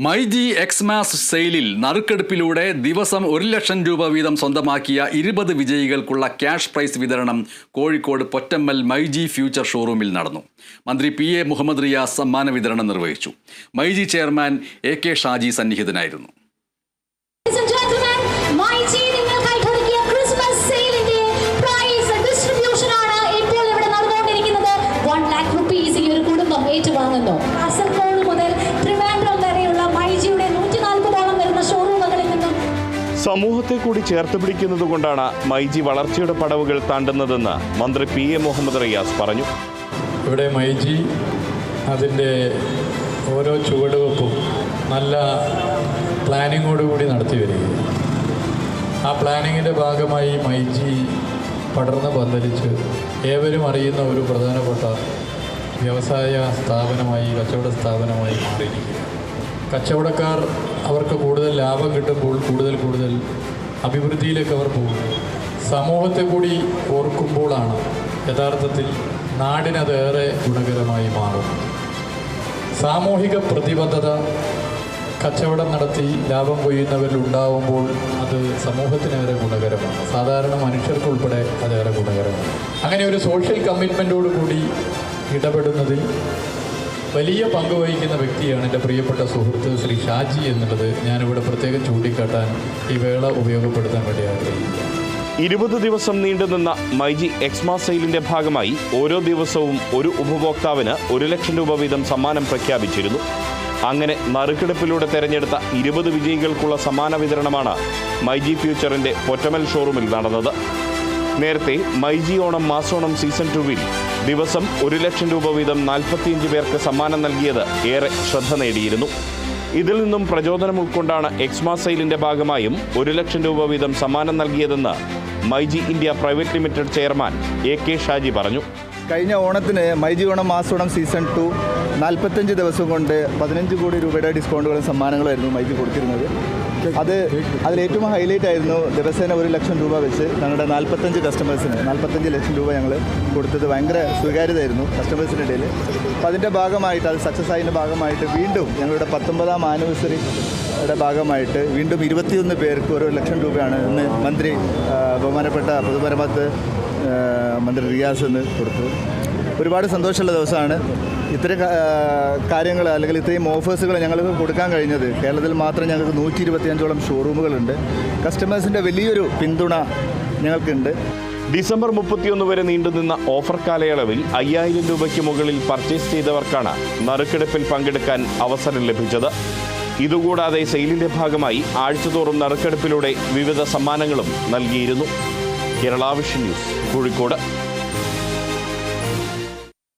മൈജി എക്സ്മാസ് സെയിലിൽ നറുക്കെടുപ്പിലൂടെ ദിവസം 1 ലക്ഷം രൂപ വീതം സ്വന്തമാക്കിയ 20 വിജയികൾക്കുള്ള ക്യാഷ് പ്രൈസ് വിതരണം കോഴിക്കോട് പൊറ്റമ്മൽ മൈജി ഫ്യൂച്ചർ ഷോറൂമിൽ നടന്നു. മന്ത്രി PA മുഹമ്മദ് റിയാസ് സമ്മാന വിതരണം നിർവഹിച്ചു. മൈജി ചെയർമാൻ AK ഷാജി സന്നിഹിതനായിരുന്നു. സമൂഹത്തെ കൂടി ചേർത്ത് പിടിക്കുന്നതുകൊണ്ടാണ് മൈജി വളർച്ചയുടെ പടവുകൾ താണ്ടുന്നതെന്ന് മന്ത്രി PA മുഹമ്മദ് റിയാസ് പറഞ്ഞു. ഇവിടെ മൈജി അതിൻ്റെ ഓരോ ചുവടുവെപ്പും നല്ല പ്ലാനിങ്ങോടുകൂടി നടത്തി വരികയാണ്. ആ പ്ലാനിങ്ങിൻ്റെ ഭാഗമായി മൈജി പടർന്ന് പന്തലിച്ച് ഏവരും അറിയുന്ന ഒരു പ്രധാനപ്പെട്ട വ്യവസായ സ്ഥാപനമായി, കച്ചവട സ്ഥാപനമായി മാറിയിരിക്കുക. കച്ചവടക്കാർ അവർക്ക് കൂടുതൽ ലാഭം കിട്ടുമ്പോൾ കൂടുതൽ അഭിവൃദ്ധിയിലേക്ക് അവർ പോകുന്നു. സമൂഹത്തെ കൂടി ഓർക്കുമ്പോഴാണ് യഥാർത്ഥത്തിൽ നാടിനതേറെ ഗുണകരമായി മാറും. സാമൂഹിക പ്രതിബദ്ധത കച്ചവടം നടത്തി ലാഭം കൊയ്യുന്നവരിൽ ഉണ്ടാവുമ്പോൾ അത് സമൂഹത്തിനേറെ ഗുണകരമാണ്. സാധാരണ മനുഷ്യർക്കുൾപ്പെടെ അതേറെ ഗുണകരമാണ്. അങ്ങനെ ഒരു സോഷ്യൽ കമ്മിറ്റ്മെൻറ്റോടു കൂടി ഇടപെടുന്നതിൽ വലിയ പങ്ക് വഹിക്കുന്ന വ്യക്തിയാണ് എൻ്റെ പ്രിയപ്പെട്ട സുഹൃത്ത് ശ്രീ ഷാജി എന്നുള്ളത് ഞാനിവിടെ പ്രത്യേകം ചൂണ്ടിക്കാട്ടാൻ ഈ വേള ഉപയോഗപ്പെടുത്താൻ വേണ്ടി ആഗ്രഹിക്കുന്നു. 20 ദിവസം നീണ്ടുനിന്ന മൈജി എക്സ്മാസ് സെയിലിന്റെ ഭാഗമായി ഓരോ ദിവസവും ഒരു ഉപഭോക്താവിന് 1 ലക്ഷം രൂപ വീതം സമ്മാനം പ്രഖ്യാപിച്ചിരുന്നു. അങ്ങനെ നറുക്കെടുപ്പിലൂടെ തെരഞ്ഞെടുത്ത 20 വിജയികൾക്കുള്ള സമ്മാന വിതരണമാണ് മൈജി ഫ്യൂച്ചറിന്റെ പൊറ്റമൽ ഷോറൂമിൽ നടന്നത്. നേരത്തെ മൈജി ഓണം മാസോണം സീസൺ 2-വിൽ ദിവസം 1 ലക്ഷം രൂപ വീതം 45 പേർക്ക് സമ്മാനം നൽകിയത് ഏറെ ശ്രദ്ധ നേടിയിരുന്നു. ഇതിൽ നിന്നും പ്രചോദനം ഉൾക്കൊണ്ടാണ് എക്സ്മാസ് സെയിലിന്റെ ഭാഗമായും 1 ലക്ഷം രൂപ വീതം സമ്മാനം നൽകിയതെന്ന് myG India private limited chairman AK Shaji പറഞ്ഞു. കഴിഞ്ഞ ഓണത്തിന് മൈജി ഓണം മാസോണം സീസൺ 2 45 ദിവസം കൊണ്ട് 15 കോടി രൂപയുടെ ഡിസ്കൗണ്ടുകളും സമ്മാനങ്ങളായിരുന്നു മൈജി കൊടുത്തിരുന്നത്. അതിലേറ്റവും ഹൈലൈറ്റ് ആയിരുന്നു ദിവസേന 1 ലക്ഷം രൂപ വെച്ച് ഞങ്ങളുടെ 45 കസ്റ്റമേഴ്സിന് 45 ലക്ഷം രൂപ ഞങ്ങൾ കൊടുത്തത് ഭയങ്കര സ്വീകാര്യതയായിരുന്നു കസ്റ്റമേഴ്സിൻ്റെ ഇടയിൽ. അപ്പോൾ അതിൻ്റെ ഭാഗമായിട്ട്, അത് സക്സസ് ആയതിൻ്റെ ഭാഗമായിട്ട് വീണ്ടും ഞങ്ങളുടെ 19ാം ആനിവേഴ്സറിയുടെ ഭാഗമായിട്ട് വീണ്ടും 21 പേർക്ക് 1 ലക്ഷം രൂപയാണ് ഇന്ന് മന്ത്രി ബഹുമാനപ്പെട്ട പൊതുമരാമത്ത് മന്ത്രി റിയാസ് എന്ന് കൊടുത്തു. ഒരുപാട് സന്തോഷമുള്ള ദിവസമാണ്. ഇത്തരം കാര്യങ്ങൾ അല്ലെങ്കിൽ ഇത്രയും ഓഫേഴ്സുകൾ ഞങ്ങൾക്ക് കൊടുക്കാൻ കഴിഞ്ഞത്. കേരളത്തിൽ മാത്രം ഞങ്ങൾക്ക് 125ഓളം ഷോറൂമുകളുണ്ട്. കസ്റ്റമേഴ്സിൻ്റെ വലിയൊരു പിന്തുണ ഞങ്ങൾക്കുണ്ട്. ഡിസംബർ 31 വരെ നീണ്ടുനിന്ന ഓഫർ കാലയളവിൽ 5000 രൂപയ്ക്ക് മുകളിൽ പർച്ചേസ് ചെയ്തവർക്കാണ് നറുക്കെടുപ്പിൽ പങ്കെടുക്കാൻ അവസരം ലഭിച്ചത്. ഇതുകൂടാതെ സെയിലിന്റെ ഭാഗമായി ആഴ്ചതോറും നറുക്കെടുപ്പിലൂടെ വിവിധ സമ്മാനങ്ങളും നൽകിയിരുന്നു. Kerala vision news, Kozhikode.